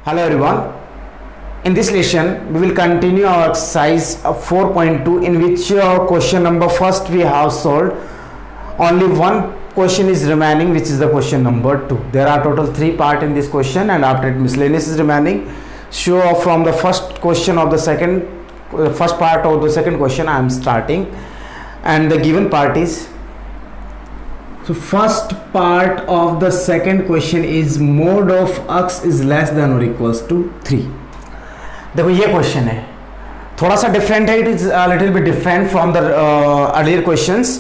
Hello everyone. In this lesson, we will continue our exercise 4.2 in which question number first we have solved. Only one question is remaining, which is the question number 2. There are total 3 parts in this question, and after it miscellaneous is remaining. So from the first question of the first part of the second question I am starting, and the given part is, so first part of the second question is mod of x is less than or equals to 3. देखो ये question है, थोड़ा सा different है. It is little bit different from the earlier questions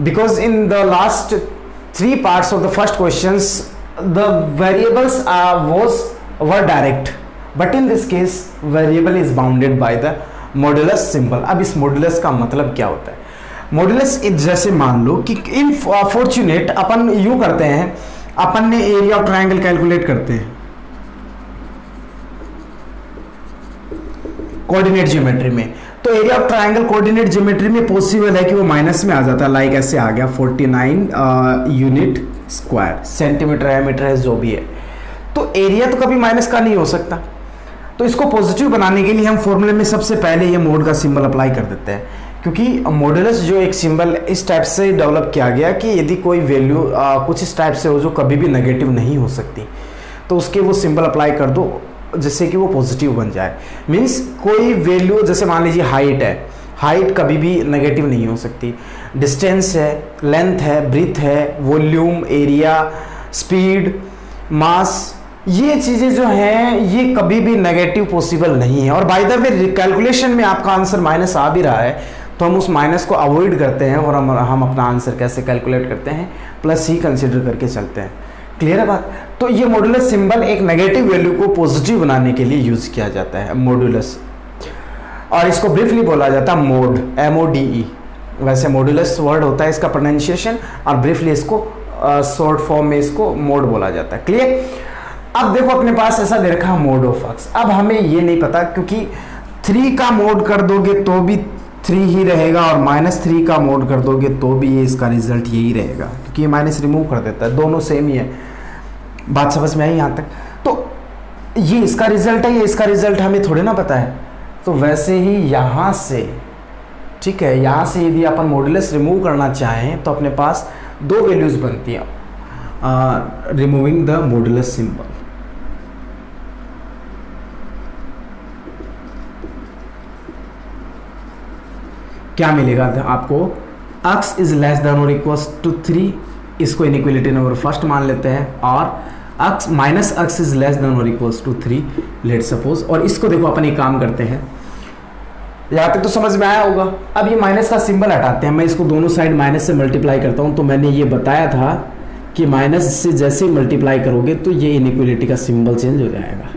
because in the last 3 parts of the first questions the variables were direct, but in this case variable is bounded by the modulus symbol. अब इस modulus का मतलब क्या होता है? Modulus जैसे मान लो कि इन फॉर्चुनेट अपन यू करते हैं, अपन ने एरिया ऑफ ट्रायंगल कैलकुलेट करते हैं कोऑर्डिनेट ज्योमेट्री में. तो area of triangle coordinate geometry में पॉसिबल है कि वो माइनस में आ जाता है. लाइक ऐसे आ गया 49 यूनिट स्क्वायर, सेंटीमीटर है, मीटर है, जो भी है. तो एरिया तो कभी माइनस का नहीं हो सकता. तो इसको पॉजिटिव बनाने के लिए हम फॉर्मूले में सबसे पहले ये मोड का सिंबल अप्लाई कर देते हैं, क्योंकि मॉडुलस जो एक सिंबल इस टाइप से डेवलप किया गया कि यदि कोई वैल्यू कुछ इस टाइप से हो जो कभी भी नेगेटिव नहीं हो सकती, तो उसके वो सिंबल अप्लाई कर दो जिससे कि वो पॉजिटिव बन जाए. मींस कोई वैल्यू, जैसे मान लीजिए हाइट है, हाइट कभी भी नेगेटिव नहीं हो सकती. डिस्टेंस है, लेंथ है, ब्रीथ है, वॉल्यूम, एरिया, स्पीड, मास, ये चीज़ें जो हैं ये कभी भी नेगेटिव पॉसिबल नहीं है. और बाय द वे कैलकुलेशन में आपका आंसर माइनस आ भी रहा है तो हम उस माइनस को अवॉइड करते हैं और हम अपना आंसर कैसे कैलकुलेट करते हैं, प्लस ही कंसिडर करके चलते हैं. क्लियर है बात? तो ये मॉडुलस सिंबल एक नेगेटिव वैल्यू को पॉजिटिव बनाने के लिए यूज किया जाता है, मॉडुलस. और इसको ब्रीफली बोला जाता है मोड, MODE. वैसे मॉडुलस वर्ड होता है इसका प्रोनाउंसिएशन, और ब्रीफली इसको शॉर्ट फॉर्म में इसको मोड बोला जाता है. क्लियर? अब देखो अपने पास ऐसा दे रखा मोड ऑफ एक्स. अब हमें ये नहीं पता, क्योंकि 3 का मोड कर दोगे तो भी 3 ही रहेगा, और -3 का मोड कर दोगे तो भी ये इसका रिजल्ट यही रहेगा, क्योंकि ये माइनस रिमूव कर देता है. दोनों सेम ही है. बात समझ में आई यहाँ तक? तो ये इसका रिजल्ट है, ये इसका रिजल्ट हमें थोड़े ना पता है. तो वैसे ही यहाँ से, ठीक है, यहाँ से यदि अपन मॉडुलस रिमूव करना चाहें तो अपने पास 2 वैल्यूज बनती हैं रिमूविंग द मॉडुलस सिंबल. क्या मिलेगा आपको? x इज लेस देन और इक्वल्स टू 3, इसको इनइक्वालिटी नंबर फर्स्ट मान लेते हैं, और x minus x is less than और इक्वल्स टू 3 लेट सपोज. और इसको देखो अपन एक काम करते हैं, यहाँ तक तो समझ में आया होगा. अब ये माइनस का सिंबल हटाते हैं, मैं इसको दोनों साइड माइनस से मल्टीप्लाई करता हूँ. तो मैंने ये बताया था कि माइनस से जैसे मल्टीप्लाई करोगे तो ये इनइक्वालिटी का सिंबल चेंज हो जाएगा.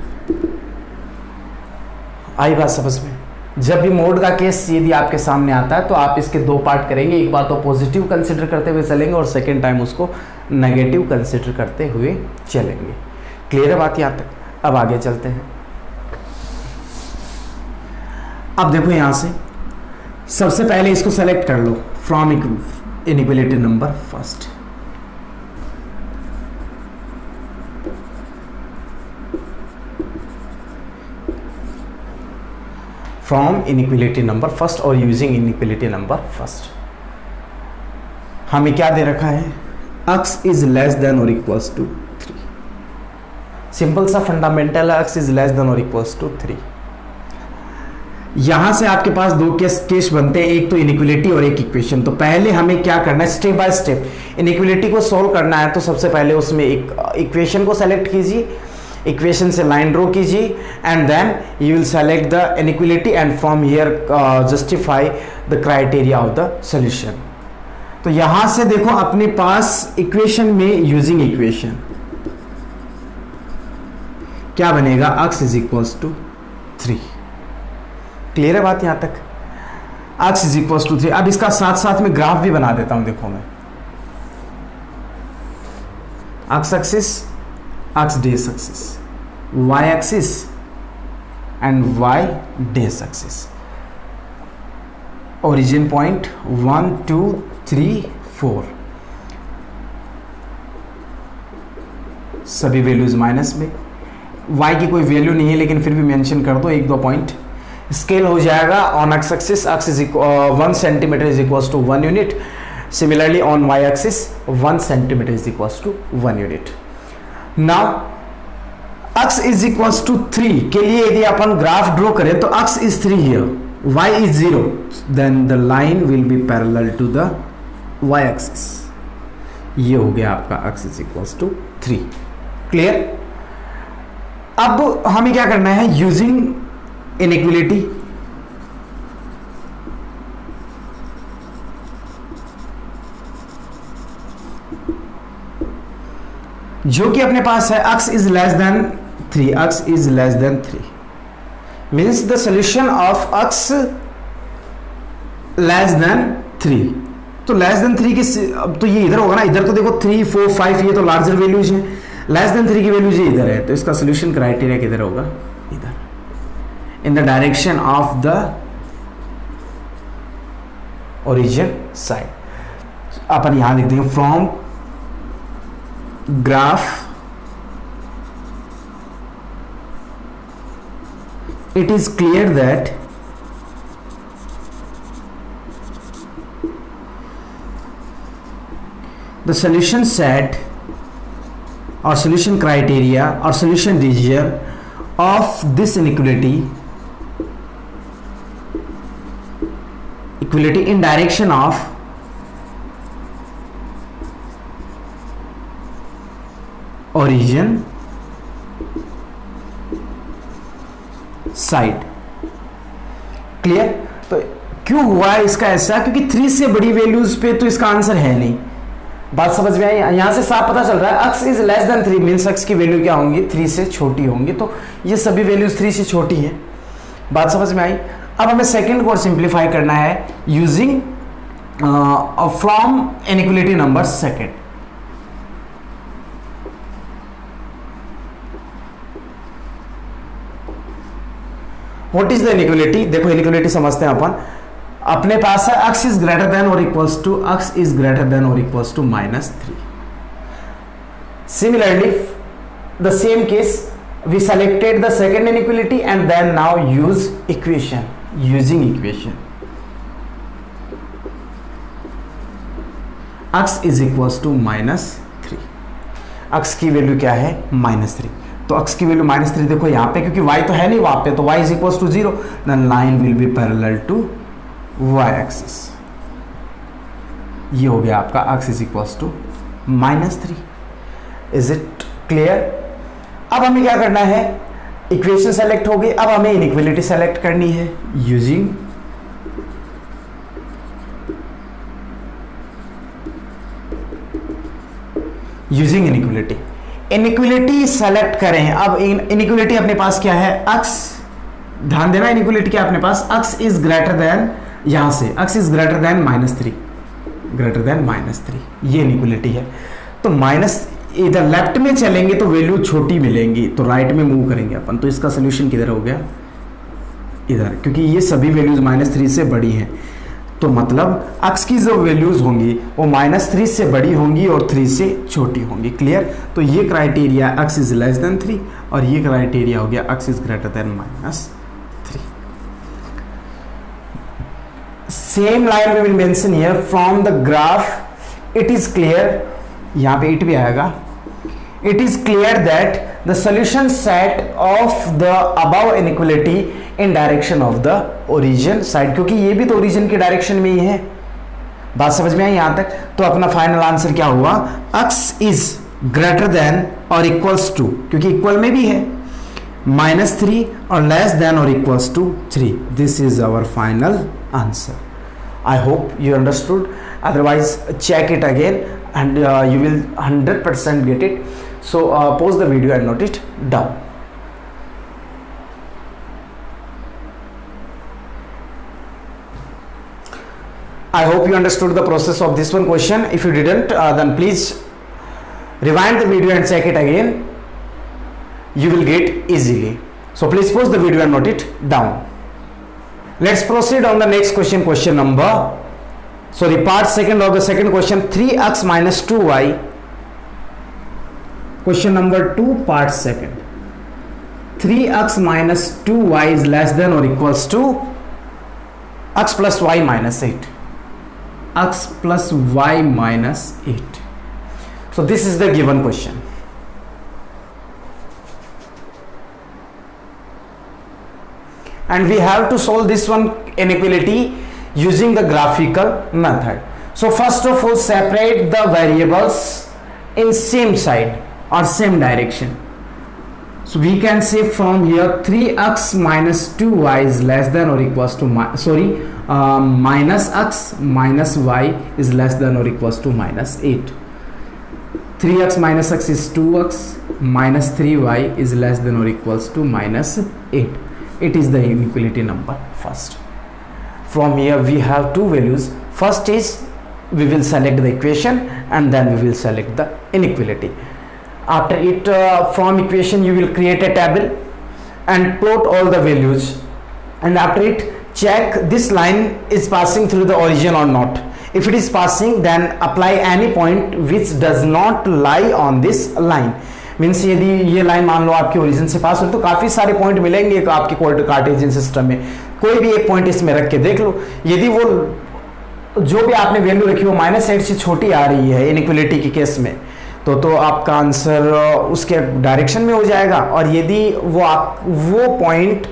आई बात समझ में? जब भी मोड का केस यदि आपके सामने आता है तो आप इसके 2 पार्ट करेंगे. एक बार तो पॉजिटिव कंसिडर करते हुए चलेंगे, और सेकेंड टाइम उसको नेगेटिव कंसिडर करते हुए चलेंगे. क्लियर है बात यहाँ तक? अब आगे चलते हैं. अब देखो यहाँ से सबसे पहले इसको सेलेक्ट कर लो from inequality number first. From inequality number first और यूजिंग इनइक्वालिटी नंबर फर्स्ट. हमें क्या दे रखा है? x इज लेस देन और इक्वल्स टू 3. सिंपल सा फंडामेंटल है, x इज लेस देन और इक्वल्स टू 3. यहां से आपके पास 2 केस बनते हैं, एक तो इनइक्वालिटी और एक इक्वेशन. तो पहले हमें क्या करना है? स्टेप बाय स्टेप इनइक्वालिटी को सोल्व करना है. तो सबसे पहले उसमें एक इक्वेशन को सेलेक्ट कीजिए, इक्वेशन से लाइन ड्रॉ कीजिए, and then you will select the inequality and from here justify the criteria of the solution. तो यहां से देखो अपने पास इक्वेशन में यूजिंग इक्वेशन क्या बनेगा? x is equals to 3. Clear है बात यहां तक? x is equals to 3. अब इसका साथ साथ में ग्राफ भी बना देता हूं. देखो मैं x axis, x dash axis, y axis and y dash axis. Origin point 1 2 3 4, सभी वैल्यूज माइनस में. y की कोई वैल्यू नहीं है लेकिन फिर भी मेंशन कर दो 1-2 पॉइंट। स्केल हो जाएगा on X axis, X is 1 centimetre is equals to 1 unit. Similarly on Y axis 1 centimetre is equals to 1 unit. Now x is equals to 3 के लिए यदि अपन ग्राफ ड्रॉ करें तो x is 3 here, y is 0, then the line will be parallel to the y axis. ये हो गया आपका x is equals to 3। Clear? अब हमें क्या करना है, यूजिंग इनइक्वलिटी जो कि अपने पास है x is less than 3, x is less than 3 means the solution of x less than 3। तो लेस देन 3 की अब तो ये इधर होगा ना, इधर तो देखो 3, 4, 5 ये तो लार्जर वैल्यूज हैं, लेस देन 3 की वैल्यूज ये इधर है, तो इसका सोल्यूशन क्राइटेरिया किधर होगा, इधर, in the direction of the origin side. अपन यहां लिख देंगे from graph it is clear that the solution set or solution criteria or solution region of this inequality in direction of origin side. Clear? तो क्यों हुआ इसका ऐसा, क्योंकि 3 से बड़ी वैल्यूज पे तो इसका आंसर है नहीं। बात समझ में आई? यहां से साफ पता चल रहा है x is less than 3 means x की वैल्यू क्या होंगी, 3 से छोटी होंगी, तो ये सभी वैल्यूज 3 से छोटी है। बात समझ में आई? अब हमें सेकेंड को सिंप्लीफाई करना है using from inequality number second. What is the inequality? देखो इनइक्वलिटी समझते हैं अपन। अपने पास है x इज ग्रेटर देन और equals to -3। Similarly the same case we selected the second inequality and then now use equation, using equation x is equals to -3। x की value क्या है, -3, तो x की वैल्यू -3 देखो यहाँ पे, क्योंकि y तो है नहीं वहां पे, तो y is equals to 0, then line will be parallel to y axis. ये हो गया आपका x is equals to -3। Is it clear? अब हमें क्या करना है, इक्वेशन सेलेक्ट हो गई, अब हमें इनइक्वलिटी सेलेक्ट करनी है यूजिंग इनइक्वलिटी। इनइक्वलिटी सेलेक्ट करें। अब इनइक्वलिटी अपने पास क्या है, x, ध्यान देना इनइक्वलिटी क्या अपने पास, x इज ग्रेटर देन, यहां से x is greater than -3, greater than -3, ये इनइक्वलिटी है। तो माइनस इधर लेफ्ट में चलेंगे तो वैल्यू छोटी मिलेंगी, तो राइट में मूव करेंगे अपन, तो इसका सोल्यूशन किधर हो गया, इधर, क्योंकि ये सभी वैल्यूज -3 से बड़ी हैं, तो मतलब x की जो वैल्यूज होंगी वो -3 से बड़ी होंगी और 3 से छोटी होंगी। क्लियर? तो ये criteria x is less than 3 और ये क्राइटेरिया हो गया x is greater than -3। Same line we will mention here from the graph it is clear, यहां पे इट भी आएगा, it is clear that the solution set of the above inequality in direction of the origin side, क्योंकि ये भी तो origin की direction में ही है। बात समझ में आई यहां तक? तो अपना फाइनल आंसर क्या हुआ, x इज ग्रेटर देन और इक्वल्स टू, क्योंकि इक्वल में भी है, -3 और लेस देन और equals to 3। This is our final answer. I hope you understood, otherwise check it again and you will 100% get it. So pause the video and note it down. I hope you understood the process of this one question. If you didn't, then please rewind the video and check it again. You will get easily. So please pause the video and note it down. Let's proceed on the next question, question number, sorry, part second of the second question, 3x minus 2y, question number 2, part second. 3x minus 2y is less than or equals to x plus y minus 8. X plus y minus 8. So this is the given question. And we have to solve this one inequality using the graphical method. So first of all, separate the variables in same side or same direction. So we can say from here 3x minus 2y is less than or equals to minus x minus y is less than or equals to minus 8. 3x minus x is 2x, minus 3y is less than or equals to minus 8. It is the inequality number first. From here we have two values. First is we will select the equation and then we will select the inequality. After it, from equation you will create a table and plot all the values, and after it check this line is passing through the origin or not. If it is passing, then apply any point which does not lie on this line. Means यदि ये line मान लो आपके origin से पास हो तो काफ़ी सारे point मिलेंगे आपके कार्टेशियन सिस्टम में. कोई भी एक पॉइंट इसमें रख के देख लो, यदि वो जो भी आपने वैल्यू रखी वो -8 से छोटी आ रही है इनइक्वालिटी के केस में, तो आपका आंसर उसके डायरेक्शन में हो जाएगा. और यदि वो पॉइंट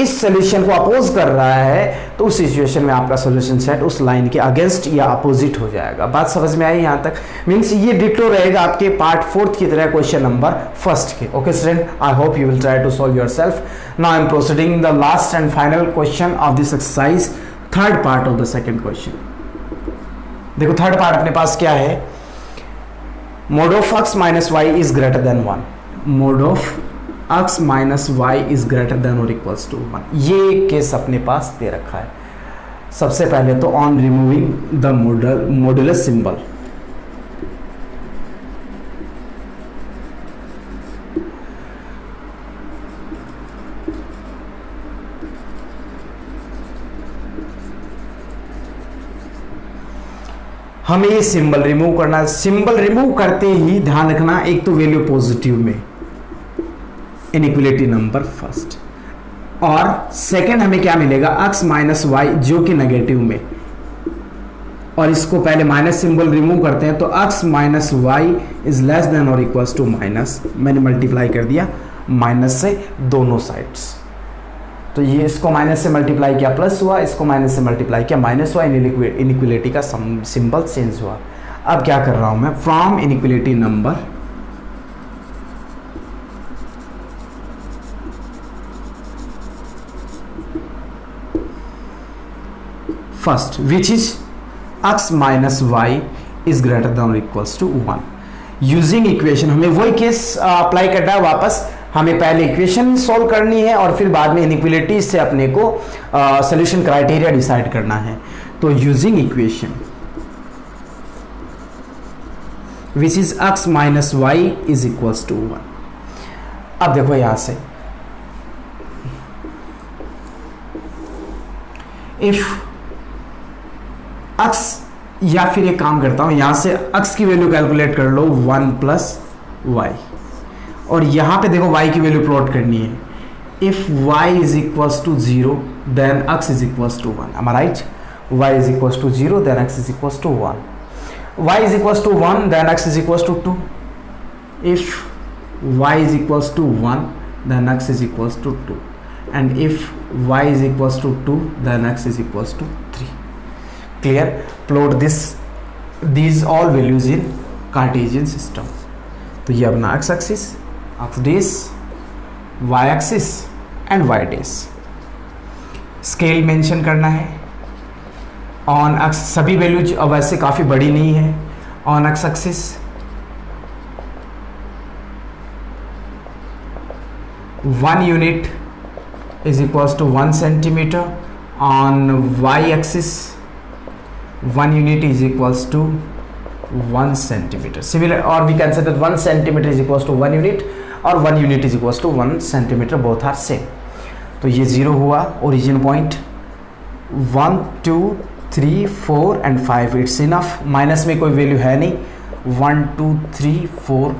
इस सोल्यूशन को अपोज कर रहा है तो उस सिचुएशन में आपका सोल्यूशन सेट उस लाइन के अगेंस्ट या अपोजिट हो जाएगा. बात समझ में आई यहाँ तक? मीन्स ये डिटो रहेगा आपके पार्ट 4 की तरह क्वेश्चन नंबर 1 के. Okay student, I hope you will try to solve yourself. Now I am proceeding the last and final question of this exercise, third part of the second question. देखो third part अपने पास क्या है, mod of x minus y is greater than 1. mod of x minus y is greater than or equals to 1. ये case अपने पास दे रखा है. सबसे पहले तो on removing the modulus symbol, हमें ये सिंबल रिमूव करना है. सिंबल रिमूव करते ही ध्यान रखना, एक तो वैल्यू पॉजिटिव में इनइक्वालिटी नंबर फर्स्ट, और सेकंड हमें क्या मिलेगा x माइनस वाई जो कि नेगेटिव में, और इसको पहले माइनस सिंबल रिमूव करते हैं तो x minus Y is less than और इक्वल्स टू माइनस, मैंने मल्टीप्लाई कर दिया माइनस से दोनों साइड्स. तो ये इसको माइनस से मल्टीप्लाई किया प्लस हुआ, इसको माइनस से मल्टीप्लाई किया माइनस हुआ, इनइक्वालिटी का सिंबल चेंज हुआ. अब क्या कर रहा हूं मैं, from inequality number first which is x minus Y is greater than और इक्वल्स टू 1. यूजिंग इक्वेशन, हमें वही केस अप्लाई करना है वापस. हमें पहले इक्वेशन सॉल्व करनी है और फिर बाद में इनइक्वालिटी से अपने को सॉल्यूशन क्राइटेरिया डिसाइड करना है. तो using equation which is x minus Y is equals to 1. अब देखो यहां से इफ x, या फिर एक काम करता हूं यहां से x की वैल्यू कैलकुलेट कर लो 1 प्लस वाई, और यहां पे देखो y की वैल्यू प्लॉट करनी है. If y is equals to 0 then x is equals to 1. am I right? y is equals to 0 then x is equals to 1. y is equals to 1 then x is equals to 2. If y is equals to 1 then x is equals to 2, and if y is equals to 2 then x is equals to 3. Clear? Plot these all values in Cartesian system. तो ये अपना x axis, x days, y axis and y days. Scale mention करना है. On x सभी values वैसे काफ़ी बड़ी नहीं है. On x axis 1 unit is equals to 1 centimeter. On y axis 1 unit is equals to 1 centimeter. Similar, or we can say that 1 centimeter is equals to 1 unit or 1 unit is equals to 1 centimeter. Both are same. तो ये 0 हुआ origin point. 1 2 3 4 and 5 it's enough. Minus में कोई value है नहीं. 1 2 3 4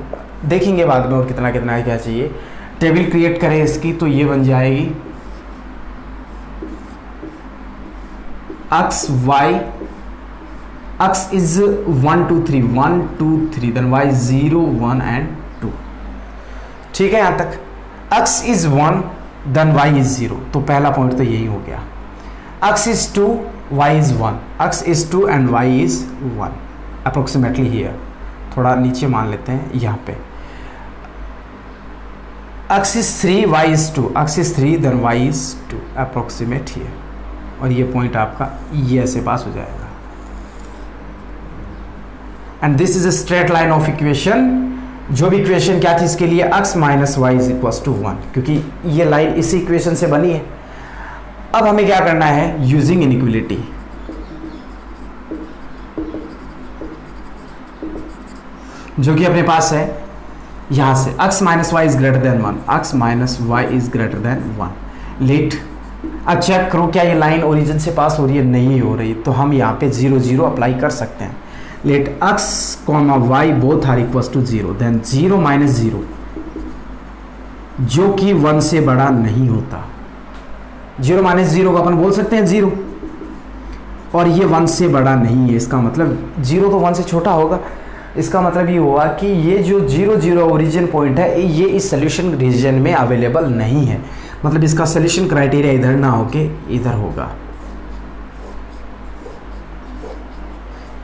देखेंगे बाद में और कितना कितना क्या चाहिए. टेबल क्रिएट करें इसकी तो ये बन जाएगी x y, x is 1 2 3 1 2 3, then y 0 1 and 2. ठीक है, यहां तक x is 1 then y is 0, तो पहला पॉइंट तो यही हो गया. x is 2 y is 1, x is 2 and y is 1 approximately here. थोड़ा नीचे मान लेते हैं यहाँ पे. x is 3 y is 2, x is 3 then y is 2 approximate here. और ये पॉइंट आपका ये ऐसे पास हो जाएगा. And this is a straight line of equation. जो भी इक्वेशन क्या थी इसके लिए, x minus Y is equal to 1, क्योंकि ये लाइन इसी इक्वेशन से बनी है. अब हमें क्या करना है, यूजिंग इनइक्वलिटी. जो कि अपने पास है यहां से x minus Y is greater than 1, x minus Y is greater than 1. Let अब चेक करो क्या ये लाइन ओरिजिन से पास हो रही है, नहीं हो रही, तो हम यहाँ पे 0 0 अप्लाई कर सकते हैं. Let x comma Y both are equal to 0, then 0 minus 0 जो कि 1 से बड़ा नहीं होता. 0 माइनस 0 को अपन बोल सकते हैं 0, और ये 1 से बड़ा नहीं है. इसका मतलब 0 तो 1 से छोटा होगा. इसका मतलब ये हुआ कि ये जो 0 0 ओरिजिन पॉइंट है ये इस सोल्यूशन रीजन में अवेलेबल नहीं है. मतलब इसका सोल्यूशन क्राइटेरिया इधर ना होके इधर होगा.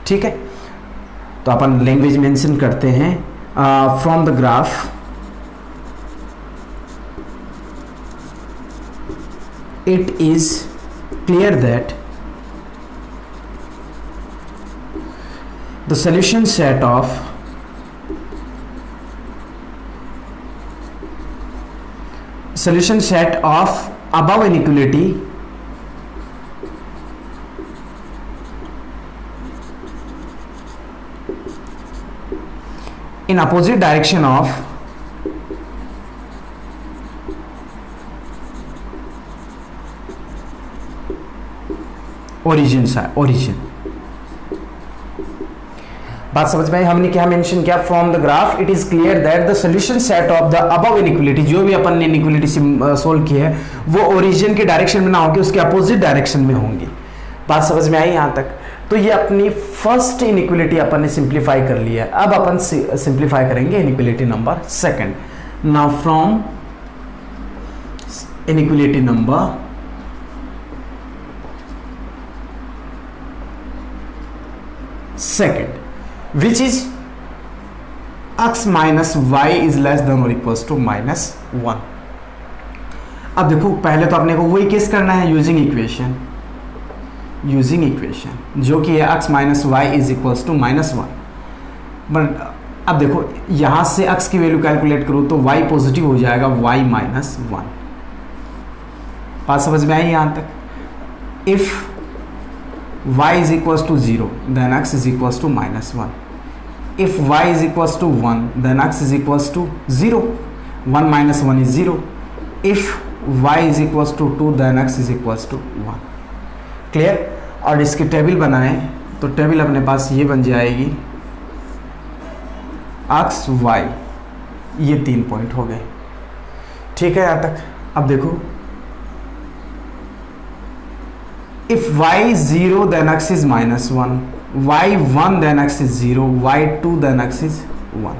ठीक है, तो अपन लैंग्वेज मेंशन करते हैं. From the graph it is clear that the solution set of above inequality in opposite direction of origin. बात समझ में आई. हमने क्या मेंशन किया, from the graph it is clear that the solution set of the above inequality, जो भी अपन ने inequality solve की है वो ओरिजिन के डायरेक्शन में ना होगी, उसके अपोजिट डायरेक्शन में होंगी. बात समझ में आई यहां तक. तो ये अपनी फर्स्ट इनइक्वलिटी अपन ने सिंप्लीफाई कर लिया. अब अपन सिंप्लीफाई करेंगे inequality number second. Now from inequality number second which is x minus y is less than or equals to minus 1. अब देखो पहले तो अपने को वही केस करना है यूजिंग इक्वेशन जो कि है x minus Y is equals to minus 1. But अब देखो यहां से x की वैल्यू कैलकुलेट करूं तो y पॉजिटिव हो जाएगा, y माइनस 1. बात समझ में आई यहां तक. If y is equals to 0 then x is equals to minus 1. If y is equals to 1 then x is equals to 0. 1 minus 1 is 0. If y is equals to 2 then x is equals to 1. Clear. और इसकी table बनाएं तो table अपने पास ये बन जाएगी x y, ये 3 point हो गए. ठीक है यहाँ तक. अब देखो if y is 0 then x is minus 1, y 1 then x is 0, y 2 then x is 1.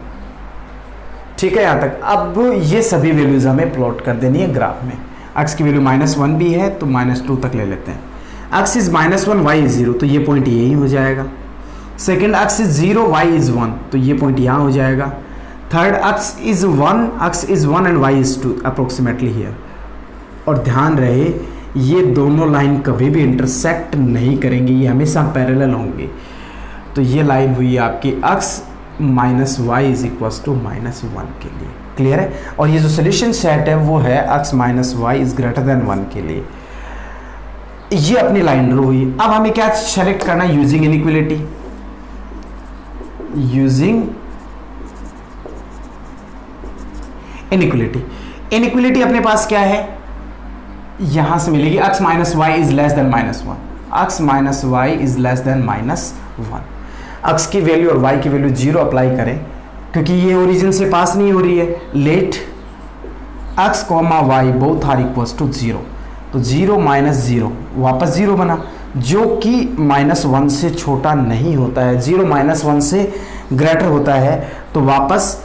ठीक है यहाँ तक. अब ये सभी वैल्यूज हमें प्लॉट कर देनी है ग्राफ में. x की वैल्यू माइनस 1 भी है तो माइनस 2 तक ले लेते हैं. x is minus 1 y is 0 तो ये पॉइंट यही हो जाएगा. Second x is 0 y is 1 तो ये पॉइंट यहाँ हो जाएगा. Third x is 1 and y is 2 approximately here. और ध्यान रहे ये दोनों लाइन कभी भी इंटरसेक्ट नहीं करेंगी, ये हमेशा पैरेलल होंगी. तो ये लाइन हुई आपकी x minus Y is equal to minus 1 के लिए. क्लियर है. और ये जो सोल्यूशन सेट है वो है x minus Y is greater than 1 के लिए. ये अपनी लाइन ड्रॉ हुई. अब हमें क्या सेलेक्ट करना है, यूजिंग इनइक्वलिटी. इनइक्वलिटी अपने पास क्या है, यहां से मिलेगी x minus Y is less than minus 1. x minus Y is less than minus 1. x की वैल्यू और y की वैल्यू 0 अप्लाई करें क्योंकि ये ओरिजिन से पास नहीं हो रही है. Let x, y both are equals to 0, तो 0 माइनस 0 वापस 0 बना, जो कि -1 से छोटा नहीं होता है, 0 -1 से ग्रेटर होता है, तो वापस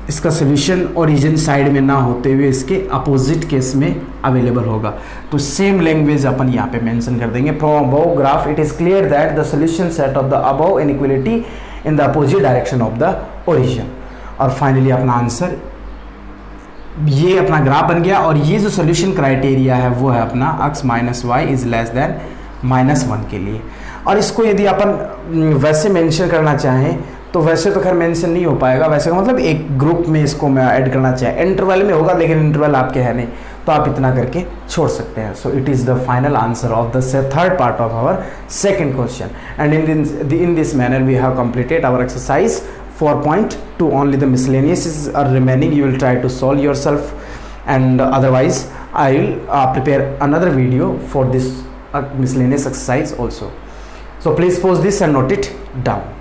इसका सोल्यूशन ओरिजिन साइड में ना होते हुए इसके अपोजिट केस में अवेलेबल होगा। तो सेम लैंग्वेज अपन यहाँ पे मेंशन कर देंगे। From above graph it is clear that the solution set of the above inequality in the opposite direction of the origin. और फाइनली अपना आंसर, ये अपना ग्राफ बन गया, और ये जो सोल्यूशन क्राइटेरिया है वो है अपना x minus Y is less than -1 के लिए। और इसको यदि अपन वैसे मेंशन करना चाहें तो वैसे तो खैर मेंशन नहीं हो पाएगा, वैसे मतलब एक ग्रुप में इसको मैं ऐड करना चाहे, इंटरवल में होगा, लेकिन इंटरवल आपके है नहीं, तो आप इतना करके छोड़ सकते हैं। So it is the final answer of the third part of our second question, and in this manner we have completed our exercise 4.2. only the miscellaneous is remaining. You will try to solve yourself, and otherwise I will prepare another video for this miscellaneous exercise also. So please pause this and note it down.